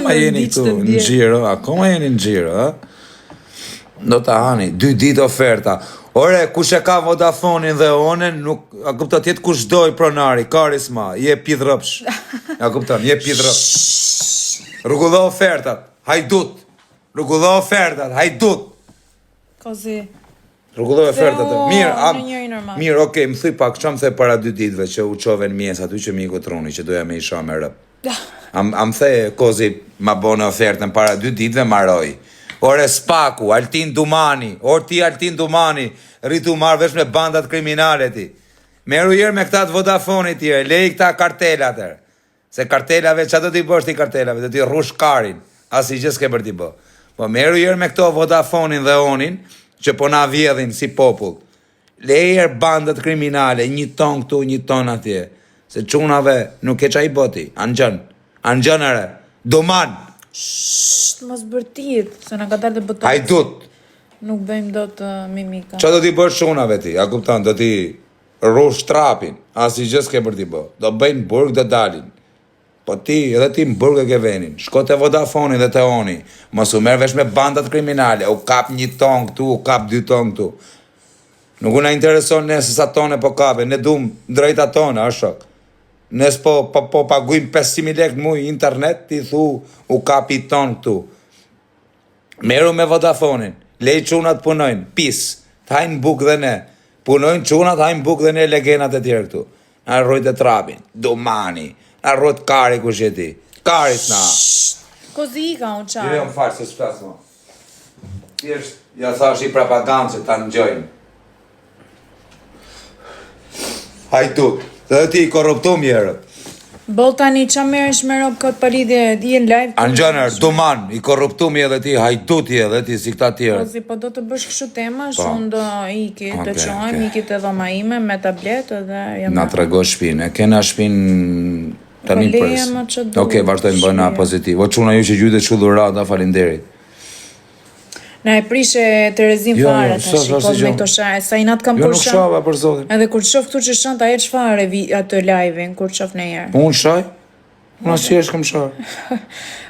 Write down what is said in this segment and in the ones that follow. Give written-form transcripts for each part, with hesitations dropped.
Akoma jeni këtu në xhiro, akoma jeni në xhiro, ha? Do ta hani 2 ditë oferta. Ore, kush e ka Vodafonin dhe Onen, nuk a kupton tjetë kush doj pronari, karisma, je pidhrëpsh. Ja kupton, je pidhrëpsh. Rrugullo ofertat, hajdut. Rrugullo ofertat, hajdut. Kozi. Rrugullo ofertat. Mirë, okay, më thuj pak, çam the para 2 ditëve që u çove në mjes aty që miku truni që doja me isha me rëp. Am the Kozi ma bone ofertën para 2 ditëve maroj. Ore Spaku, Altin Dumani, ti Altin Dumani, rritu marrë vesh me bandat kriminale ti. Meru jërë me këta të Vodafonit tjere, lej këta kartelat tërë. Se kartelave, që do t'i bësh ti kartelave, do t'i rrush karin, asi që s'ke për t'i bë. Po meru jërë me këto Vodafonin dhe Onin, që po na vjedhin si popull. Lejer bandat kriminale, 1 ton këtu, 1 ton atje. Se çunave nuk e çaj boti, anxhën ere, Duman. Shhh, mos bërtit, se na ka dalë të bëtojnë. Hajdut. Nuk bëjmë do të mimika. Qa do t'i bësh çunave ti, a kupton, do t'i rrush trapin, asi gjë s'ke për t'i bë. Do bëjnë burg dhe dalin. Po ti, edhe ti në burg e ke venin. Shko te Vodafoni dhe te Oni. Mos u merr vesh me bandat kriminale. U kap 1 ton këtu, u kap 2 ton këtu. Nuk u na intereson ne se sa tone po kape. Ne dum drejta tona, a shok. Nes po paguim 500.000 lekë muj internet, ti thu u kap 1 ton këtu. Meru me Vodafonin. Lej çunat punojnë. Pis. Thajnë buk dhe ne. Punojnë çunat, hajnë buk dhe ne legenat e tjerë këtu. Na rrojt e trapin. Dumani. Na rrojt kari kush je ti. Karit na. Kozi ka unë qarë. Jo, më falë, se s'plas mo. Thjesht, ja thash i propagandë që ta nëgjojnë. Hajdut. Dhe ti i korruptum jerët. Bol tani qa merresh me rob këtë palidhje di në live? Anxhëner, Duman, i korruptum edhe ti, hajdut edhe ti si këta tjerë. Kozi, po do të bësh kështu tema, shumë do iki, të qojmë, iki të dhoma ime me tabletë dhe... Na trego shpinë, e kena shpinë tani pres. Okej, vazhdojmë bëna pozitiv. O quna ju që gjyte që dhurata, falinderit. Na e prishe Terezin fare të shikon me këto share, sa i natë kam kur nuk shava për zotin. Edhe kur qof këtu që shën ta e qfare atë live-in, kur qof në jerë. Unë shaj? Unë asë qesh këm shaj.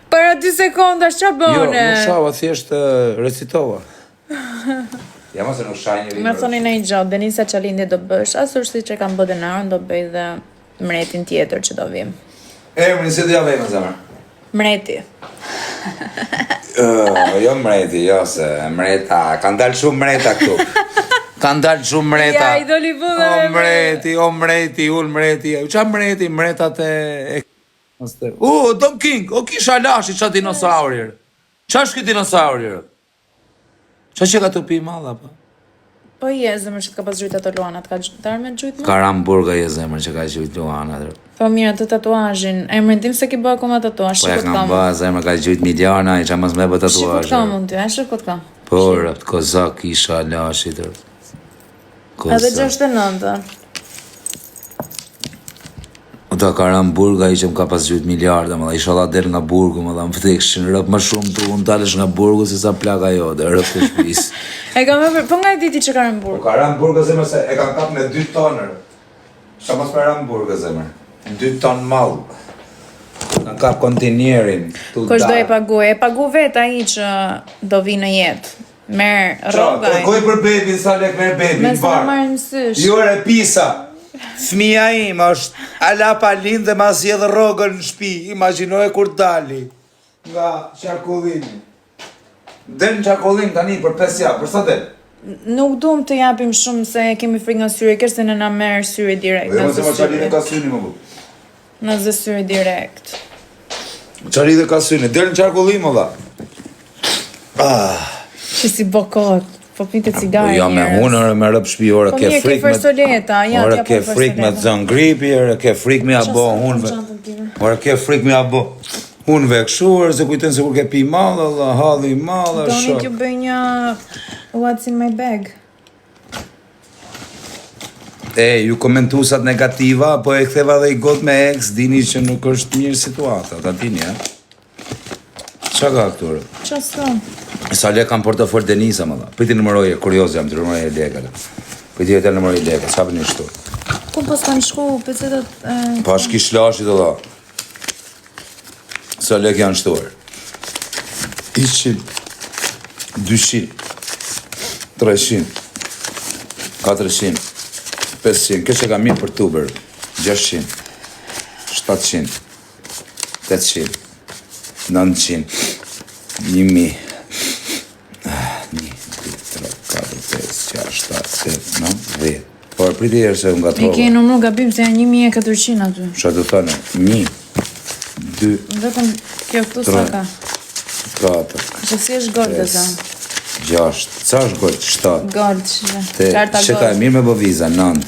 Para 2 sekonda, qa bëne? Jo, nuk shava, thjesht recitova. Ja ma se nuk shaj njëri. Me thoni në i gjatë, Denisa Qalindi do bësh, asur si që kam bë denarën, do bëj dhe mretin tjetër që do vim. Emrin, si të ja vejmë, zemër? Mreti. Jo mreti, jo se mreta, kanë dalë shumë mreta këtu. Kanë dalë shumë mreta. Ja, idoli vëdhe. O mreti, unë mreti. Qa mreti, mretat e... Don King, o kisha lashi qa dinosaurir. Qa është këtë dinosaurir? Qa që ka të pi madha, pa? Po je zemër që të ka pas gjujt ato Luana, të ka darë me gjujt më? Karamburga je zemër që ka gjujt Luana. Po mirë, të tatuajin, emrin tim se ki bë akoma tatuaj, shikot kam. Po e kam bë, zemër ka gjujt Miljana, i qa mas me bë tatuaj. Shikot kam unë ty, shikot kam. Po, rëpt, kozak isha lashit, rëpt. Edhe 69. Ota Karamburga i që më ka pas gjujt miljarda, më da isha da del nga burgu, më da më fëtekshin, rëp më shumë të unë talësh nga burgu si sa plaka jo, dhe rëp të shpis. E kam e po nga e diti që Karamburga? Po Karamburga zemër se e kam kap me 2 tonër. Qa mas për Karamburga zemër? 2 ton malë. Kam kap kontinierin. Kush do e pagu? E pagu vet ai që do vi në jetë. Merë rogaj. Kërkoj për bebin, sa lek merë bebin, me sa marrë mësysh. Jore pisa. Fmija im është ala pa lind dhe mas jedhë rogën në shpi. Imaginoj kur dali nga qarkullini. Del në qarkullin tani për 5 javë, për sa del? Nuk duhem të japim shumë se kemi frik nga syri, kërse në na merë syri direkt. Dhe më se më qari dhe ka syni më bu. Në zë syri direkt. Qari dhe ka syni, del në qarkullin më dha. Që si bokot. Po pinte cigare njërës. Jo, me hunër, me rëp shpi, ore ke frik me... Ore ke frik me të zën gripi, ore ke frik me abo hunëve. Ore ke frik me abo hunëve këshuar, se kujten se kur ke pi malë, dhe halli malë, shok. Doni t'ju bëj një what's in my bag. Ju komentusat negativa, po e ktheva dhe i got me ex, dini që nuk është mirë situata, ta dini, Qa ka këture? Qa s'kam? Sa le kam portofol Denisa, më dha. Priti nëmëroje, kurios jam, të nëmëroje lekale. Priti e të nëmëroje lekale, sa për një shtu. Ku pas kanë shku, pëcetat... Pa shkish lashit, dha. Sa lek janë shtuar. 100, 200, 300, 400, 500, kjo që ka mirë për tuber, 600, 700, 800, 900, 1000, 1, 2, 3, 4, 5, 6, 7, 8, 9, 10. Por priti herë se nga trova. E ke numru gabim se janë 1400 aty. Qa të thënë? 1, 2, Vetëm kjo këtu sa ka. 4, Që si është gold dhe ta. 6, ca është gold? 7. Gold, karta Që ka e gold. mirë me bë viza, 9,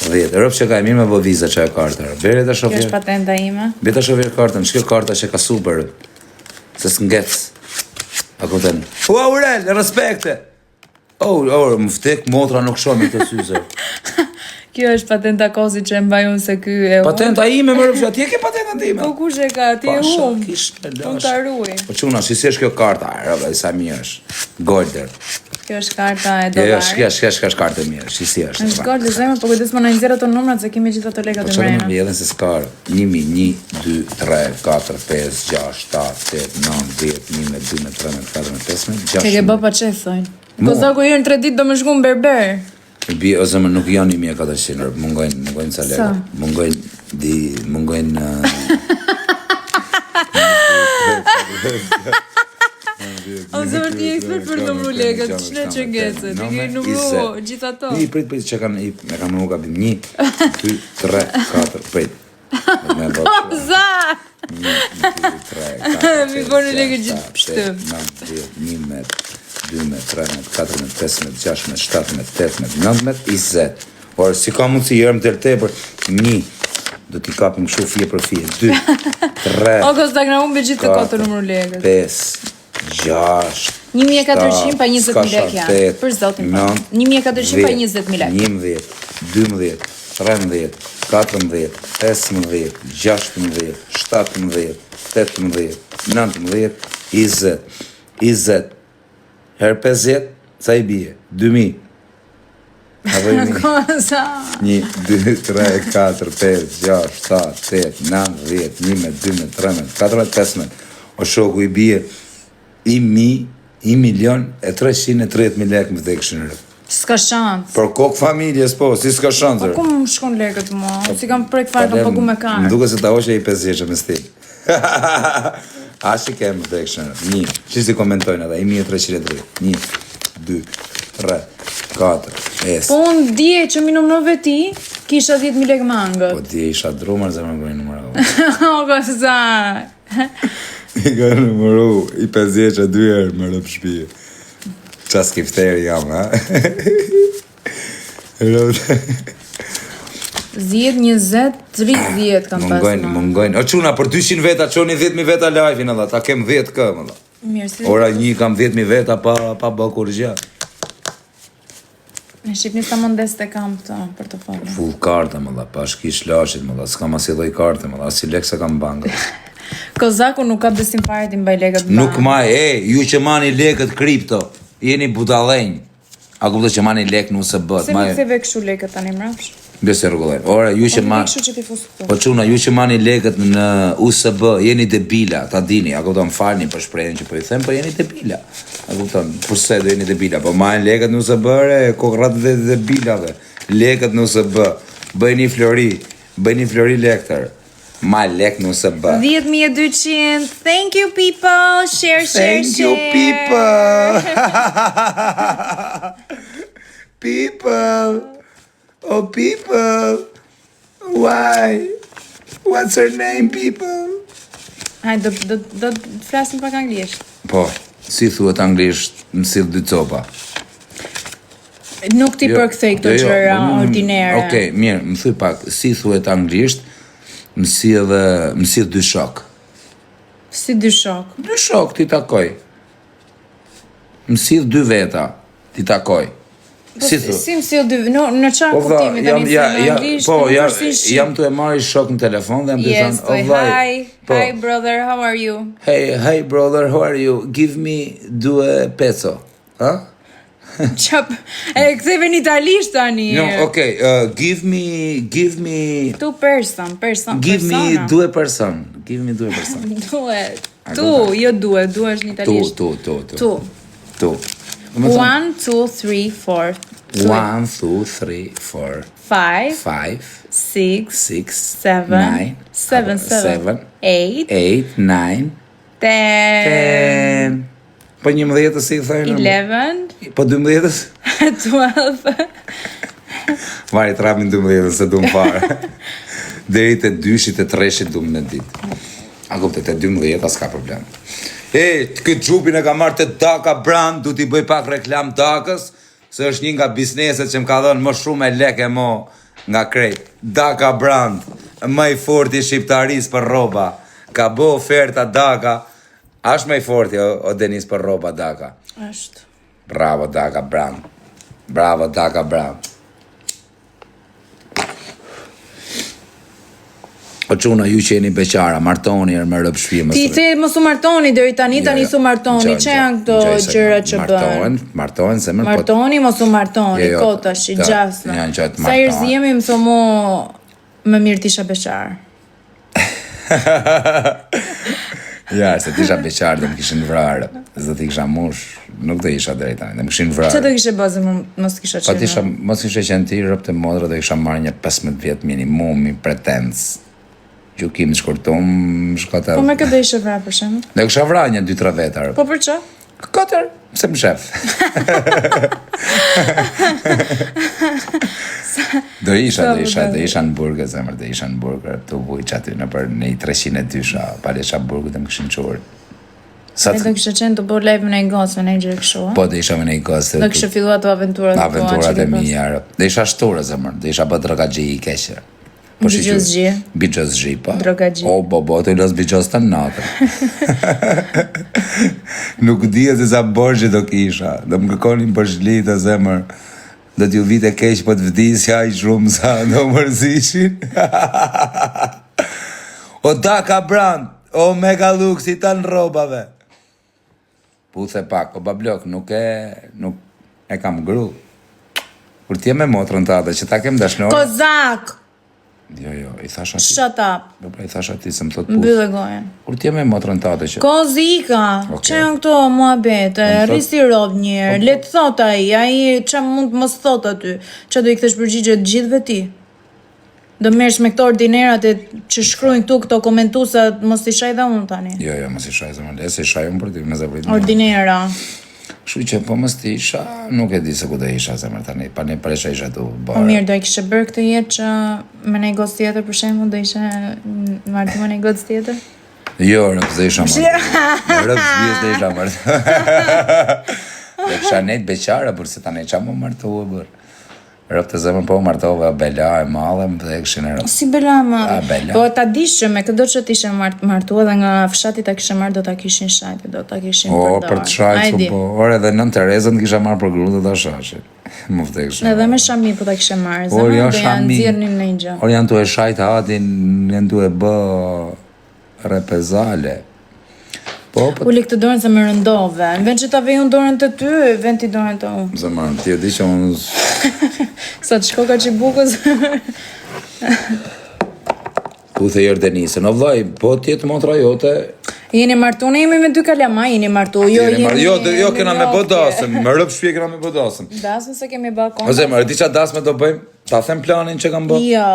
10. Rëpë që ka e mirë me bë viza që e kartër. Bere të Kjo shofjer. është patenta ime. Beta shofjer kartën, që kjo karta që ka super. Se s'ngec. A kupten. Aurel, respekte! Më vdek motra nuk shomi të syze. Kjo është patenta kozi që e mbaj unë se ky e Patenta ime më rëpsha, ti e ke patenta time. Po kush e ka, ti e Pasha, hum. kish me lash. Unë ta ruaj. Po quna, si është kjo karta, rëve, sa mirë është. Golder. Kjo është karta e Jo, dollarit. shka është kartë mirë, si është. Është gold dhe zemë, po kujdes më në nxjerr ato numrat se kemi gjithë ato lekat Po e që në mrena. më vjedhen se s'kar 1, 1, 2, 3, 4, 5, 6, 7, 8, 9, 10, 11, 12, 13, 14, 15, 16. Ke bë pa qef, thojnë. Mo. Po zaku herë në 3 ditë do më shku në berber. Bi, o zëmë nuk janë 1400, mungojnë ca lekë. Mungojnë O zëmër ti ekspert për numru lekët, ç'ne që ngecet, ti ke numru gjithë ato. Prit, që kanë, me kanë më gabim, 1, 2, 3, 4, prit. Me bërë Za! 1, 2, 3, 4, Mi bërë lekët gjithë pështëm. 9, 10, 1 met, 2 met, 3 met, 4 met, 5 met, 6 met, 7 met, 8 met, 9 met, 20. Por si ka mundë si jërëm të tepër, 1, do t'i kapim kështu fije për fije, 2, 3, O kostak na humbe gjithë të kotë numru lekët. 5, 6, 1400 pa 20.000 lekë janë. Për zotin pa. 1400 pa 20.000 lekë. 11, 12, 13, 14, 15, 16, 17, 18, 19, 20, 20, herë 50, sa i bie? 2000. Apo i Kosa. 1, 2, 3, 4, 5, 6, 7, 8, 9, 10, 11, 12, 13, 14, 15. O shoku i bie 1.330.000 lekë më vdekshin rrë. S'ka shans. Për kokë familjes, po, si s'ka shansër. Ku më shkon lekët mua? Si kam prek fare, kam pagu me Më kartë. duke se ta hoqe i 5 me stil. Ashi kemë vdekshin rrë. 1, që si komentojnë edhe, 1.330. 1, 2, 3, 4, 5. Po unë dje që mi numrove ti, kisha 10.000 lekë Po mangët. di isha drumar zemë në gojnë numëra. O kosa. I ka numëru i 5 2 herë më rëpë shpije. Qa skifteri jam, ha? Rëpë. 10, 20, 30 kam pas ma. Mungojnë. O quna, për 200 veta, qoni 10.000 veta live-in, edhe, ta kem 10 këm, edhe. Mirë, si. Ora 1 kam 10.000 veta pa bë kur gjë. Në Shqipni sa mundes të kam këto portofolio. Full kartë, më dha, pa shkish lashit, më dha, s'kam asi dhoj kartë, më dha, asi lek se kam bankë. Kozaku nuk ka besim fare ti mbaj lekët Nuk maj, ju që mani lekët kripto, jeni budalenj. A kuptoj që mani lek nuk se bët. Se nuk theve kështu lekët tani mrapsh? Besë rregullojnë. Ora, ju që mani... Kështu që ti fusë këtu. Po quna, ju që mani lekët në USB, jeni debila, ta dini, a kupton falni për shprehjen që po i them, po jeni debila. A kupton, përse do jeni debila, po mani lekët në USB, kokrat dhe debilave. Lekët në USB, bëjni flori lektër. Ma lek në USB. 10.200. Thank you people. Share. Thank you, people. People. Oh, people. Why? What's her name, people? Hajde, do të flasim pak anglisht. Po, si thuhet anglisht, më sill 2 copa. Nuk ti përkthej këto gjëra ordinere. Okej, mirë, më thuj pak, si thuhet anglisht, më sill 2 shok. Si 2 shok. 2 shok ti takoj. Më sill 2 veta, ti takoj. Si thu? Si më sill 2, në çfarë kuptimi tani në anglisht? Po, jam të e marrë shok në telefon dhe më të Yes, thonë, hi brother, how are you? Hey brother, how are you? Give me 2 peso. Ha? Çap, e ktheve në italisht tani. No, okay, give me 2 person. Give me 2 person. Give me 2 person. Duhet. Tu, jo duhet, du është në italisht. Tu. 1, 2, 3, 4. 1, 2, 3, 4. 5, 6, 7, 8, 9, 10. Po 11 si thënë? 11. Po 12? 12. Vari trapin 12 se du më farë. Deri të 2-shit e 3-shit du më në ditë. A kupte të 12 as ka problem. Këtë gjupin e ka marrë të Daka Brand, du t'i bëj pak reklam Dakës, se është një nga bizneset që më ka dhënë më shumë e leke mo nga krejt. Daka Brand, më i forti shqiptaris për roba. Ka bo oferta Daka. Ashtë më i forti o Denis për roba Daka. Ashtë. Bravo Daka Brand. Bravo Daka Brand. O quna ju që jeni beqara, martoni me rëpë shpimës. Ti the mos u martoni deri tani su martoni. Që janë këto gjëra që bën? Martohen se më po. Martoni mos u martoni, kotash i gjasna. Sa herë jemi më thomo më mirë tisha beqar. Ja, se tisha beqar dhe më kishin vrarë. Zë t'i kisha mush, nuk dhe isha deri tani, dhe më kishin vrarë. Që të kishe bazë mos kisha qenë? Mos kishe qenë ti rëpë të modrë dhe kisha marrë një 15 vjetë minimum i pretens. Gjukim shkurtum, shkata... Po me këtë dhe ishe vra për shemë? Dhe kësha vra një 2-3 vetar. Po për që? 4, se më shef. Do isha në burgë, zemër, do isha në burgë, të vuj që aty në për një 302, pale isha burgë dhe më këshin qurë. E do kështë qenë të bërë lejpë në i gosë, me në i gjërë këshu? Po, dhe isha me në i gosë. Do kështë filluat të aventurat të aventurat e mija. Dhe isha shturë, zemër, dhe isha bët drogagji i keqë. Bigjozgji. Bigjozgji, po. Drogagji. O, bo, të i lës bigjoz të natër. Nuk dhja se sa borgje do kisha. Do më kërkonin bërgjli të zemër. Do t'ju vite keq po të vdisja i shumë sa do mërzishin. O Daka Brand, o Mega Lux i tanë robave. Puthe pak, o bablok, nuk e kam gru. Kur t'je me motrën të atë, që ta kem dashnore. Kozak! Jo, i thash ati. Shut up. I thash ati se më thot puth. Mbyllë gojen. Kur t'je me motrën të atë që... Kozika! Që janë këto muhabete, rrisi rob njërë, letë thot aji që mund mos thot aty, që do i këthesh përgjigje të gjithve ti. Do mersh me këto ordinerat që shkrujnë këtu këto komentusat, mos t'i shaj dhe unë tani. Jo, mos t'i shaj dhe unë, e se shaj unë për ti, me zëprit. Ordinera. Shu që po mos t'i isha, nuk e di se ku dhe isha zemër tani, pa një presha isha tu bërë. Po mirë, do i kishe bërë këtë jetë që me nej gocë tjetër për shemë, do ishe martu me nej gocë tjetër? Jo, rëpës dhe isha martu. Rëpës bjes dhe isha martu. Dhe kisha nejtë beqara, përse ta nejtë qa më martu e bërë. Rëpë të zemër po martove a Bela e madhe dhe e këshin e rëpë. Si Bela e madhe? Po ta dish që me këdo që t'ishe martua dhe nga fshati ta kishe marrë do ta kishin shajti, do ta kishin përdorë. O, për të shajtë, po, ore dhe nën Terezën t'kisha marrë për gru dhe ta shashit. Më vdek shumë. Edhe me Shami po ta kishe marrë, zemë dhe janë dzirnin në një gjë. Or janë tu e shajtë atin, janë tu e bë repezale. Uli këtë dorën se më rëndove. Në vend që ta vej unë dorën të ty, vend t'i dorën të unë. Zemër, ti e di që unë... Sa të shkoka që i bukës. Ku the jërë Denisën, o vlaj, po tjetë motra jote... Jeni martu, ne jemi me 2 kalama, jeni martu, Jo, kena me bë dasëm, me rëpë shpje kena me bë dasëm. Dasëm se kemi bë konta. O zemër, di qa dasme do bëjmë? Ta them planin që kam bë? Jo,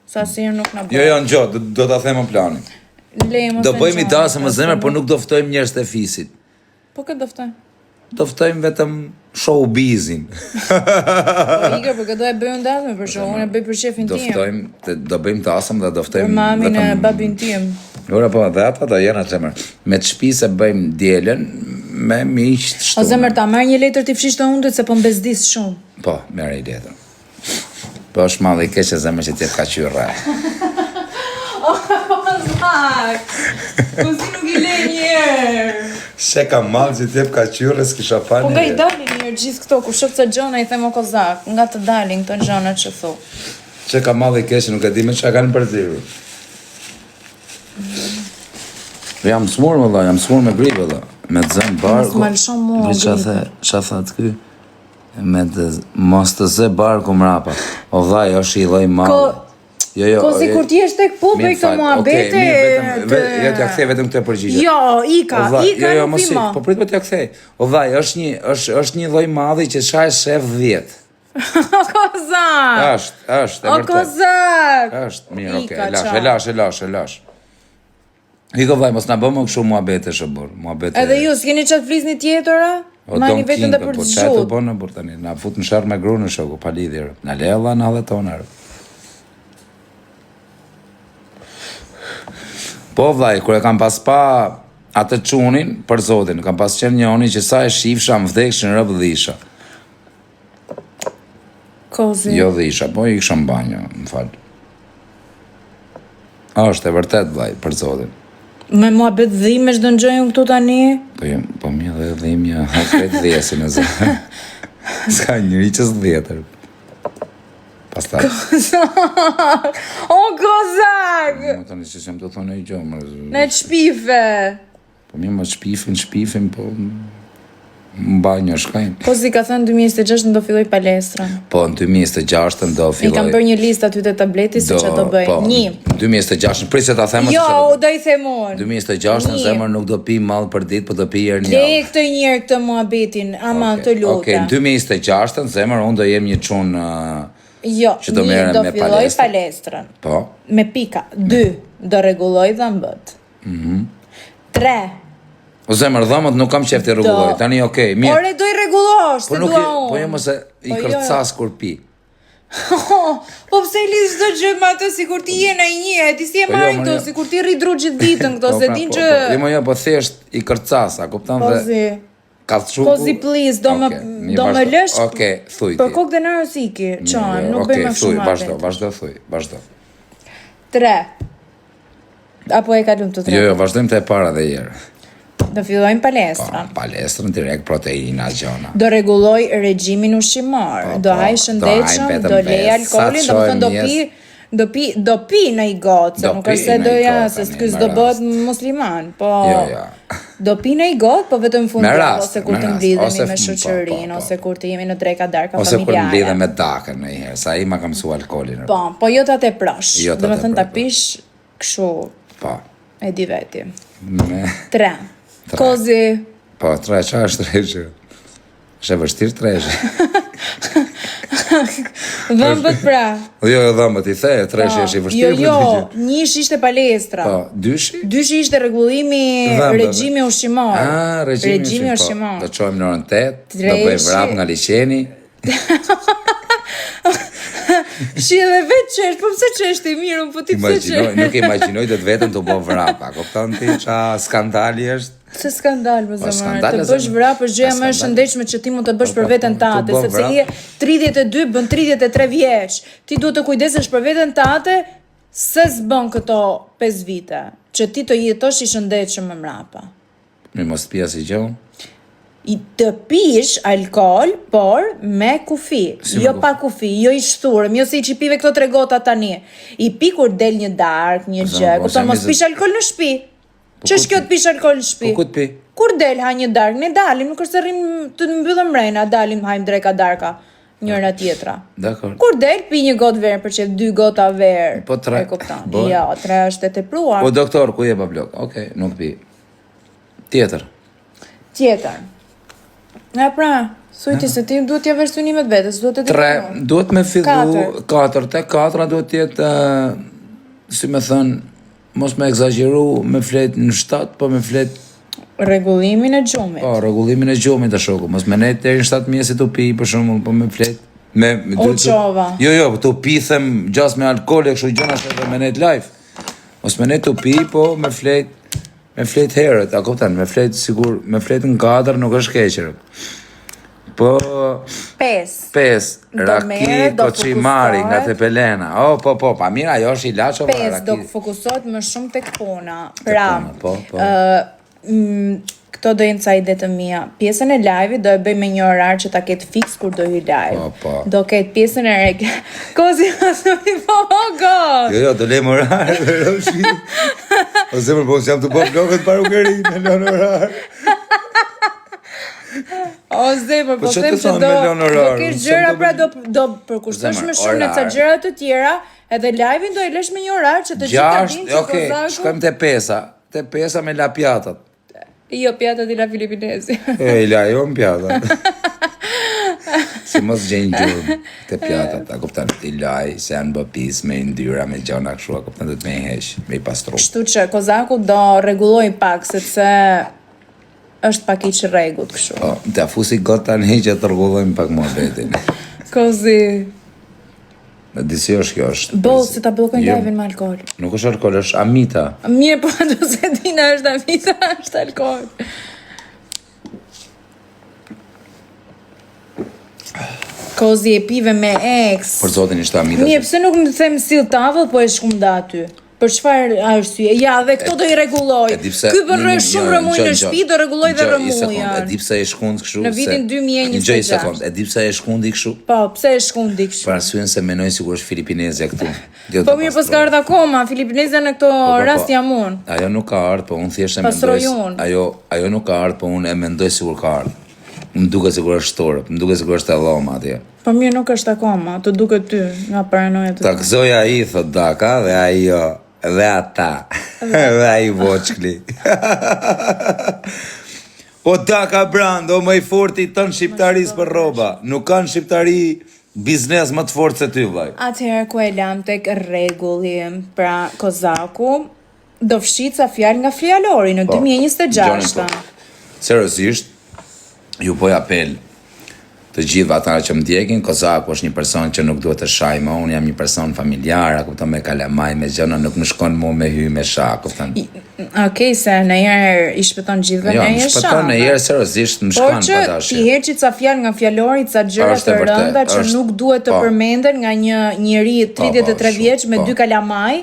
sa sirë nuk në bë. Jo, në gjotë, do ta them planin. Do bëjmë i dasëm më zemër, por nuk doftojmë njerëz të fisit. Po këtë doftojmë? Doftojmë vetëm showbizin. Po ikër, për këtë do e bëjmë dasëm, për show, unë e bëj për shefin tim. Doftojmë, do bëjmë dasëm dhe doftojmë për mamin e babin tim. Ora po, dhe ata do jena zemër. Me të shtëpi se bëjmë dielën me miq të shtunë. O zemër, ta marr një letër t'i fshish të hundët se po mbezdis shumë. Po, merr një letër. Po është malli keq e zemër që ti ka qyrë. Po si nuk i le njerë. She ka malë që t'jep ka qyrë, s'kisha pa njerë. Po nga i dalin njerë gjithë këto, ku shëpë të gjona i them o kozak, nga të dalin këto gjona që thu. She ka malë i keqë, nuk e di me që kanë për tiru. Jam smur më dha, jam smur me gripe dha. Me të zëmë barku. Mos malë shumë mua gripe. Qa tha të ky? Me të mos të zë barku mrapa. O dhaj, është i dhoj malë. Kozi kur ti je tek pupi këto muhabete. Jo t'ja kthej vetëm këtë përgjigje. Jo, ika nuk vi më. Po prit t'ja kthej. O vllai, është një lloj madhi që shahesh shef 10. Kozak. Është, e vërtet. Kozak. Është, mirë, okay, lash. Iko vllai, mos na bë më kështu muhabete shëbur, muhabete. Edhe ju s'keni çat flisni tjetër? Mani vetëm të për të çfarë të bënë për tani? Na fut në sherr me grunë shoku, pa lidhje. Na le Allah na halletona. Po vllai, kur e kam pas pa atë çunin për zotin, kam pas qenë njëri që sa e shifsha më vdekshin rrobë dhisha. Kozi. Jo dhisha, po i kisha në banjo, më fal. Është e vërtet vllai, për zotin. Me muhabet dhimesh do ngjojmë këtu tani? Po mi dhe dhimja, hajt dhjesin e zë. Ska njëri që s'dhjetër. Pastaj. Kozak! O, Kozak! Më tani që që më të thonë e gjomë. Ne të shpife. Po mi më shpifin, po... Më banjo shkajnë. Po si ka thënë 2026 do filloj palestrën. Po në 2026 do filloj. I kam bërë një listë aty te tableti se çfarë do bëj. Po, 2026, prit se ta them. Jo, do i them unë. 2026 në zemër nuk do pi mall për ditë, po do pi herë një. Le këtë një herë këtë muhabetin, ama të lutem. Okej, në 2026 në zemër unë do jem një çun Jo, do filloj palestrën. Po. Me pika. 2 do rregulloj dhëmbët. 3 O zemër dhëmët nuk kam qef të rregulloj, tani okej, mirë. Ore do i rregullosh, se dua unë. Po jo mos e i kërcas kur pi. Po pse i lidh çdo gjë me atë sikur ti je në një, ti si e marrin këto, sikur ti rri dru gjithë ditën këto, se din që Jo, po thjesht i kërcas, a kupton dhe kallçuku. Po si please, do më lësh. Okej, thuj ti. Për kokë denaro siki, çan, nuk bëj më shumë. Okej, vazhdo. 3 Apo e kalum të 3? Jo, vazhdojmë te e para dhe herë. Do fillojmë palestrën. Palestën direkt proteina gjona. Do rregulloj regjimin ushqimor. Do haj shëndetshëm, do lej alkoolin, domethënë do pi në i gocë, nuk është se do se ky s'do bëhet musliman, po. Jo. Do pi në i gotë, po vetëm fund ose kur të mblidhemi me shoqërinë ose kur të jemi në dreka darka familjare. Ose kur mblidhem me dakën ndonjëherë, sa ai ma ka mësuar alkoolin. Po jo ta te prosh. Domethënë ta pish kështu. Po. E di veti. 3 Kozi. Po, 3, qa është 3? Është e vështirë 3. Dhëmbët pra. Jo, dhëmbët i the, 3 është i vështirë. Jo, 1 ishte palestra. Po, 2? 2 ishte rregullimi regjimi ushqimor. Regjimi ushqimor. Do çojmë në orën 8, do bëj vrap nga liçeni. Shi edhe vetë qesh, po pse qesh ti mirë, po ti pse qesh? Nuk imagjinoj të vetëm të bëj vrap, a kupton ti qa skandali është? Se skandal më zemër, të bësh vrap është gjëja më e shëndetshme që ti mund të bësh për veten tate, sepse je 32 bën 33 vjeç. Ti duhet të kujdesesh për veten tate se s'bën këto 5 vite, që ti të jetosh i shëndetshëm më mrapa. Mi mos pi asgjë. I të pish alkool, por me kufi, jo pa kufi, jo i shturëm, jo si i që pive këto 3 gota tani. I pi kur del një dark, një gjë, kupton mos pish alkool në shtëpi. Ç'është kjo të pish alkool në shtëpi? Po ku të pi? Kur del ha një dark, ne dalim, nuk është se rrim të mbyllëm mrena, dalim hajm dreka darka, njëra tjetra. Dakor. Kur del pi një gotë verë, për që 2 gota verë. Po 3. E kupton. Jo, 3 është e tepruar. Po doktor, ku je pa blok? Okej, nuk pi. Tjetër. Ja pra, thuajti se ti duhet t'ja vesh synimet vetes, duhet të 3, duhet me fillu 4, te 4 duhet t'jetë, si me thënë, mos me egzageru me flet në 7, po me flet rregullimin e gjumit. Po, rregullimin e gjumit të shoku, mos me net deri në 7 mjesit të pi, për shembull, po me flet me Jo, të pithem gjas me alkool e kështu gjëra se me net live. Mos me net të pi, po me flet herët, a kupton, me flet sigur, me flet në 4 nuk është keqër. Po 5 raki koçimari nga Tepelena. Po, pa mira, ajo është ilaç apo raki. 5 do fokusohet më shumë tek puna. Pra, këto do jenë ca ide të mia. Pjesën e live-it do e bëj me një orar që ta ketë fiks kur do hy live. Do ketë pjesën e Kozi asoj po god. Jo, do lëm orar, O zemër, po jam të bëj vlogët para Ugëri, me lën orar. O zemër, po them që do kesh gjëra pra do përkushtosh më shumë në ca gjëra të tjera, edhe live-in do e lësh me një orar që të gjithë ta dinë që Kozaku. Shkojmë te pesa me la pjatat. Jo, pjatat i la Filipinezi. I la jo në pjatat. Si mos gjenjë gjurë të pjatat, a kuptan t'i laj, se janë bëpis me ndyra, me gjana këshu, a kuptan të me i hesh, me i pastru. Kështu që Kozaku do rregulloj pak, sepse është pak i që rregut kështu. Po, të afusi gota në që të rregullojmë pak mohabetin. Kozi. Në disi është kjo është. Bo, se ta blokojnë live-in me alkohol. Nuk është alkohol, është amita. Mirë, po ato se dina është amita, është alkohol. Kozi e pive me ex. Për zotin ishte amita. Mirë, pse nuk më them sill tavëll, po e shkumda aty. Për çfarë arsye? Ja, dhe këto do i rregulloj. Ky bën shumë rëmuj në shtëpi, do rregulloj dhe rëmuja. E di pse e shkund kështu? Në vitin 2026. E di pse e shkundi kështu? Po, pse e shkundi kështu? Për arsyen se menoj sikur është filipinezja këtu. Po mirë, po s'ka ardhur akoma, Filipinezja në këto rast jam unë. Ajo nuk ka ardhur, po unë thjesht e mendoj. Ajo nuk ka ardhur, po unë e mendoj sikur ka ardhur. Më duket sikur është shtorë, më duket sikur është e dhoma atje. Po mirë, nuk është akoma, të duket ty, nga paranoja të. Ta gëzoj ai, thot Daka, dhe ajo, dhe ata, dhe ai voçkli. O Daka Brand, o më i forti tën shqiptaris për rroba. Nuk kanë shqiptari biznes më të fortë se ty, vllai. Atëherë ku e lam tek rregulli, pra Kozaku do fshit sa fjalë nga fjalori në 2026. Seriozisht, ju poj apel të gjithë ata që më ndjekin, Kozaku është një person që nuk duhet të shaj më, unë jam një person familjar, kupton, me kalamaj, me gjëna, nuk më shkon mua me hy me shah, kupton. Okej, se ndonjëherë i shpëton gjithëve ndonjë shah. Jo, shpëton ndonjëherë seriozisht më shkon pa dashje. Por që ti heqi ca fjalë nga fjalori, ca gjëra të rënda që nuk duhet të përmenden nga një njeri 33 vjeç me 2 kalamaj,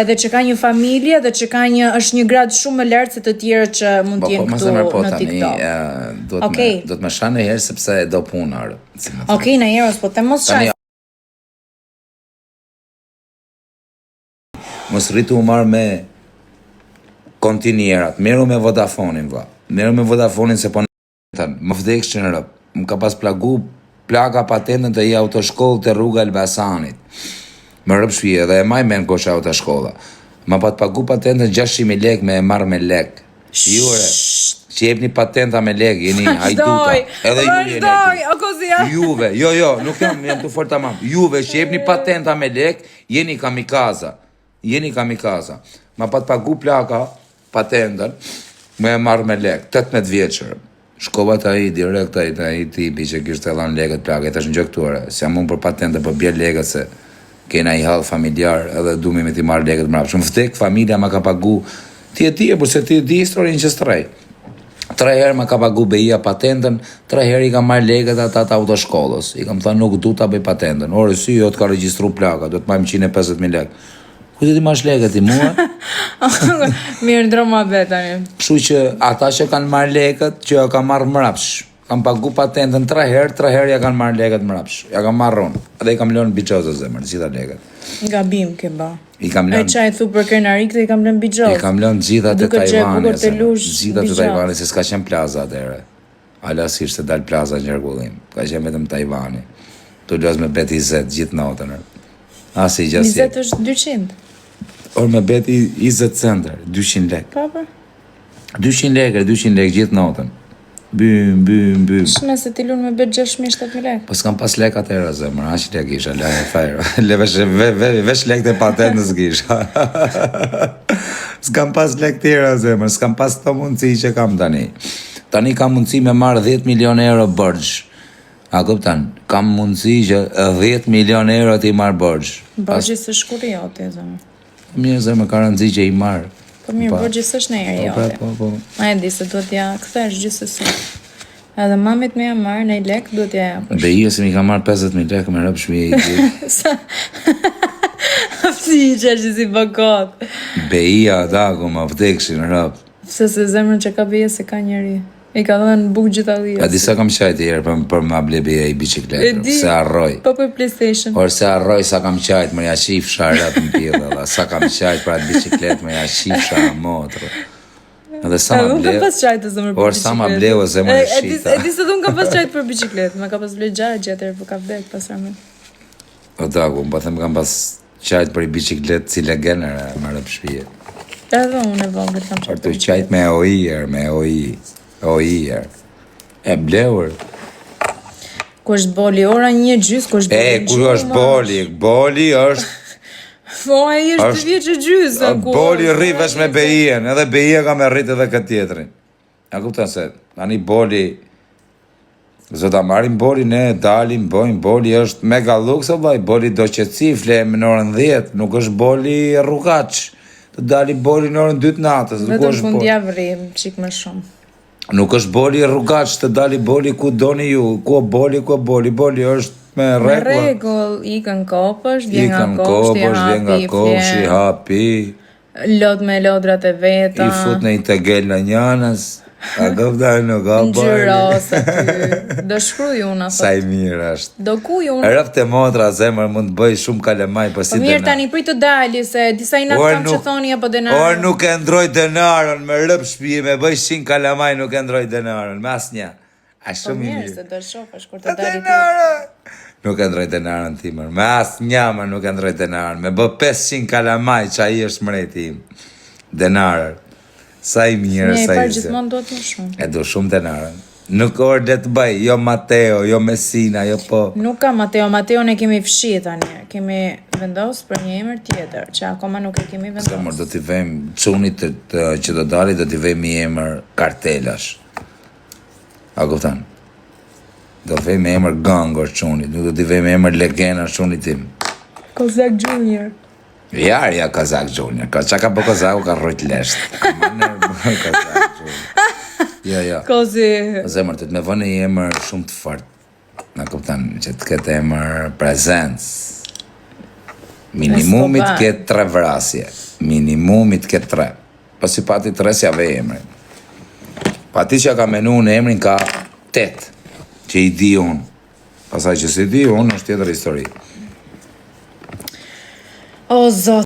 edhe që ka një familje dhe që ka është një grad shumë më lart se të tjerët që mund të jenë këtu në TikTok. Do të më shah ndonjëherë sepse do punë. Okej, në jeros, po të mos shaj. Mos rritu u marrë me kontinierat, meru me Vodafonin, vla. Meru me Vodafonin se po në më vdeksh që në rëpë. Më ka pas plaka patentën të i autoshkollë të rruga Elbasanit. Më rëpë shpije dhe e maj men kosha autoshkolla. Më pat pagu patentën 600.000 lek me e marrë me lek. Jure, që jep një patenta me lek, jeni hajduta. Edhe ju jeni. Juve, jo, nuk jam të fort tamam. Juve, që jep një patenta me lek, jeni kamikaza. Ma pat pagu plaka, patentën, me e marrë me lek, 18 vjeqër. Shkova të aji, direkt aji tipi që kishtë e lanë lekët plaka, e të është në gjëktore. Se jam unë për patente, për bjerë lekët se kena i halë familjar, edhe du me ti marrë lekët mrapë. Shumë vdek, familja ma ka pagu, ti e ti e, përse ti e di historin që strej. 3 herë më ka pagu BI-a patentën, 3 herë i ka marrë lekët ata të autoshkollës. I kam thënë nuk du ta bëj patentën. Ore, si jo të ka regjistru plaka, do të majmë 150.000 lekë. Ku ti mash lekët i mua? Mirë ndroma betani. Kështu që ata që kanë marrë lekët, që ja ka marrë mrapsh. Kam pagu patentën 3 herë ja kanë marrë lekët mrapsh. Ja kam marrë unë. Edhe i kam lënë biçozë zemër, gjitha lekët. Gabim ke ba. I kam lënë. Ai çaj thu për krenarik dhe i kam lënë biçozë. I kam lënë gjitha te Tajvani. Gjitha te Tajvani se s'ka qenë plaza atëherë. Ala si ishte dal plaza në rregullim. Ka qenë vetëm Tajvani. Tu lëz me beti 20 gjithë natën. Asi gjasi. 20 është 200. Or me beti 20 center, 200 lek. Papa. 200 lek gjithë natën. Bym. Shme se ti lunë me bet 6.000-7.000 lek. Po s'kam pas lek atëherë zemër, aq lek isha, lajë fajrë. Vesh lek të patentës kisha. S'kam pas lek tjera zemër, s'kam pas të mundësi që kam tani. Tani kam mundësi me marrë 10 milion euro bërgjë. A kuptan, kam mundësi që 10 milion euro t'i marrë bërgjë. Bërgjë së shkuri jote, zemër. Mirë zemër, ka rëndësi që i marrë. Po mirë, bërgjë së është në eri jote. Po. Ma e di se duhet ja këthesh gjithsesi. Edhe mamit me ja marrë në i lek, duhet ja japësh. Beia se mi ka marrë 50.000 lek me rëpë shmije i gjithë. Sa? Psi i qeshtë si bakot. Beia, dago, ma vdekshin rëpë. Pse se zemrën që ka beia se ka njeri. I ka dhënë buk gjitha dhja. A disa kam qajt e herë për ma ble beia i bicikletë. Se arroj. Po për PlayStation. Or se arroj sa kam qajt, më ja shifsha rëpë në pjellë. Sa kam qajt për atë bicikletë, më ja shifsha motrë. Edhe sa ma Unë kam bleu. pas qajtë të zëmër për Por sa ma bleu e zemër e shita. E di se unë kam pas qajtë për bicikletë, më ka pas blej gjarë gjetër, për ka vdek pasar me. O dagu, më them kam pas qajtë për i bicikletë si legenere, më rëpë shpije. Edhe unë e vogël kam Por qajtë. të qajtë me OI-er. E bleur. Ku është boli, ora 1:30, ku është boli? Ku është boli? Boli është... Po, ai është 2 vjeç e gjysë. Boli rrivesh me bejen, edhe beje ka me rrit edhe këtë tjetërin. A kupton se, tani boli... Zota marim boli, ne dalim, bojmë, boli është mega luks, o vaj, boli do qetësi, flejmë në orën 10, nuk është boli rrugaq. Të dali boli në orën 2 natës, nuk Vetëm është boli. fundjavë rrim, qik më shumë. Nuk është boli rrugaq, të dali boli ku doni ju, ku boli, boli është me Me rregull. rregull, ikën kopësh, vjen nga Ikën kopshti, kopësh, vjen nga kopshi, hapi, lot me lodrat e veta. i fut në i tegel në njanës, a gëvdaj nuk ka boli. Ngjyros aty. Do shkruaj unë atë. Sa i mirë është. Do kuj unë. Rëftë e motra zemër mund të bëj shumë kalemaj, po si Po mirë tani prit të dali se disa i natë kam që thoni apo denarën. Or nuk e ndroj denarën, me rëp shpije, me bëj 100 kalamaj nuk e ndroj denarën, me asnja. A Po shumë i mirë mirë. se do shofësh kur të dali ti. Nuk e ndroj denarën timër, me asnja më nuk e ndroj denarën, me bë 500 kalamaj që aji është mreti im. Denarën. Sa i mirë, Ne i sa i parë zë. gjithmonë duhet më shumë. E do shumë denarën. Nuk orë dhe të bëj, jo Mateo, jo Messina, jo po. Nuk ka Mateo ne kemi fshi tani. Kemi vendos për një emër tjetër, që akoma nuk e kemi vendos. Zemër, do t'i vejmë qunit që do dali, do t'i vejmë i emër kartelash. A kuptan? Do vejmë emër gangor qunit, nuk do t'i vejmë emër legena qunit tim. Kozak Junior. Ja, Kazak Junior. Qa ka po Kazaku ka rrojt lesht. Kazak Junior. Ja. Kozi. Zemër, të me vënë i emër shumë të fort. Na kuptan, që të ketë emër prezencë. Minimumit ketë 3 vrasje. Minimumit ketë 3. Po si pati 3 si ave emrin. Pati që ka menu në emrin ka 8. Që i di unë. Pasaj që si di unë është tjetër histori. O, zot.